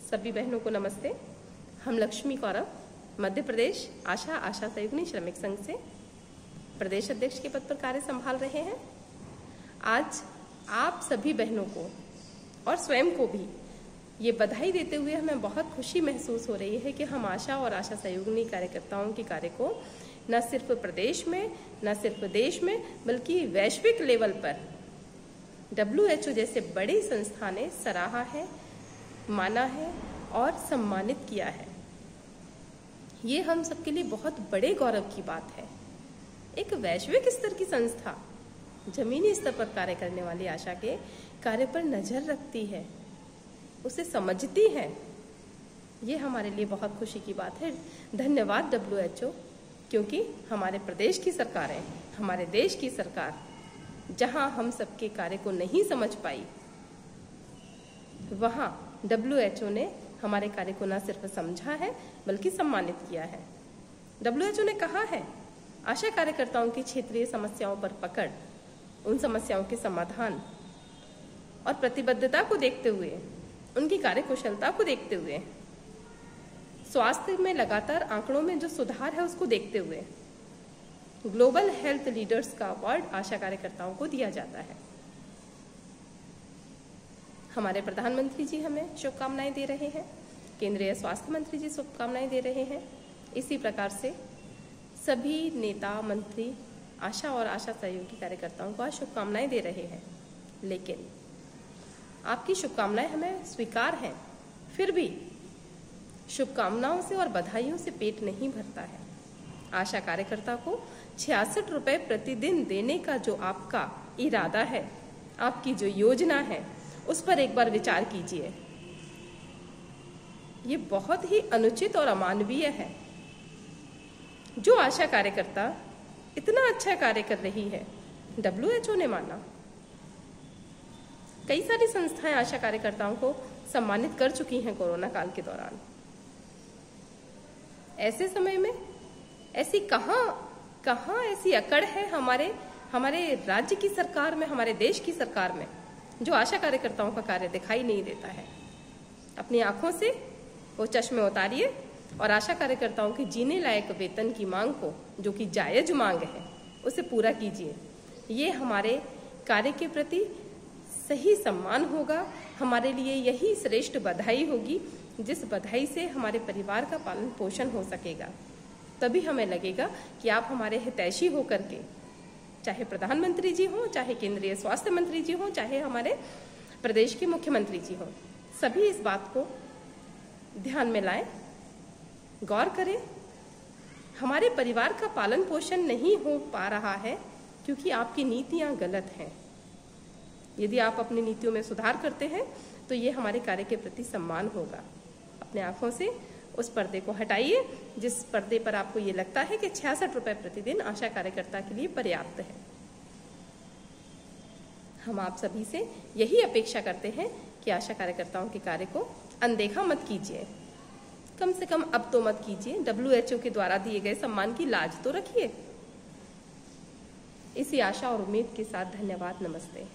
सभी बहनों को नमस्ते। हम लक्ष्मी कौरव मध्य प्रदेश आशा सहयोगिनी श्रमिक संघ से प्रदेश अध्यक्ष के पद पर कार्य संभाल रहे हैं। आज आप सभी बहनों को और स्वयं को भी ये बधाई देते हुए हमें बहुत खुशी महसूस हो रही है कि हम आशा और आशा सहयोगिनी कार्यकर्ताओं के कार्य को न सिर्फ प्रदेश में, न सिर्फ देश में, बल्कि वैश्विक लेवल पर WHO जैसे बड़ी संस्था ने सराहा है, माना है और सम्मानित किया है। ये हम सबके लिए बहुत बड़े गौरव की बात है। एक वैश्विक स्तर की संस्था जमीनी स्तर पर कार्य करने वाली आशा के कार्य पर नजर रखती है, उसे समझती है। ये हमारे लिए बहुत खुशी की बात है। धन्यवाद WHO, क्योंकि हमारे प्रदेश की सरकारें, हमारे देश की सरकार जहां हम सबके कार्य को नहीं समझ पाई, वहां WHO ने हमारे कार्य को न सिर्फ समझा है बल्कि सम्मानित किया है। WHO ने कहा है, आशा कार्यकर्ताओं की क्षेत्रीय समस्याओं पर पकड़, उन समस्याओं के समाधान और प्रतिबद्धता को देखते हुए, उनकी कार्यकुशलता को देखते हुए, स्वास्थ्य में लगातार आंकड़ों में जो सुधार है उसको देखते हुए ग्लोबल हेल्थ लीडर्स का अवार्ड आशा कार्यकर्ताओं को दिया जाता है। हमारे प्रधानमंत्री जी हमें शुभकामनाएं दे रहे हैं, केंद्रीय स्वास्थ्य मंत्री जी शुभकामनाएं दे रहे हैं। इसी प्रकार से सभी नेता, मंत्री आशा और आशा सहयोगी कार्यकर्ताओं को शुभकामनाएं दे रहे हैं। लेकिन आपकी शुभकामनाएं हमें स्वीकार हैं, फिर भी शुभकामनाओं से और बधाइयों से पेट नहीं भरता है। आशा कार्यकर्ता को 66 रुपए प्रतिदिन देने का जो आपका इरादा है, आपकी जो योजना है, उस पर एक बार विचार कीजिए। ये बहुत ही अनुचित और अमानवीय है। जो आशा कार्यकर्ता इतना अच्छा कार्य कर रही है, WHO ने माना। कई सारी संस्थाएं आशा कार्यकर्ताओं को सम्मानित कर चुकी हैं कोरोना काल के दौरान। ऐसे समय में ऐसी कहां ऐसी अकड़ है हमारे राज्य की सरकार में, हमारे देश की सरकार में, जो आशा कार्यकर्ताओं का कार्य दिखाई नहीं देता है। अपनी आंखों से वो चश्मे उतारिए और आशा कार्यकर्ताओं की जीने लायक वेतन की मांग को, जो कि जायज मांग है, उसे पूरा कीजिए। ये हमारे कार्य के प्रति सही सम्मान होगा। हमारे लिए यही श्रेष्ठ बधाई होगी, जिस बधाई से हमारे परिवार का पालन पोषण हो सकेगा। तभी हमें लगेगा कि आप हमारे हितैषी होकर के, चाहे प्रधानमंत्री जी हो, चाहे केंद्रीय स्वास्थ्य मंत्री जी हो, चाहे हमारे प्रदेश के मुख्यमंत्री जी हो, सभी इस बात को ध्यान में लाएं, गौर करें। हमारे परिवार का पालन पोषण नहीं हो पा रहा है क्योंकि आपकी नीतियां गलत हैं। यदि आप अपनी नीतियों में सुधार करते हैं तो ये हमारे कार्य के प्रति सम्मान होगा। अपने आंखों से उस पर्दे को हटाइए जिस पर्दे पर आपको ये लगता है कि 66 रुपए प्रतिदिन आशा कार्यकर्ता के लिए पर्याप्त है। हम आप सभी से यही अपेक्षा करते हैं कि आशा कार्यकर्ताओं के कार्य को अनदेखा मत कीजिए। कम से कम अब तो मत कीजिए। WHO के द्वारा दिए गए सम्मान की लाज तो रखिए। इसी आशा और उम्मीद के साथ धन्यवाद, नमस्ते।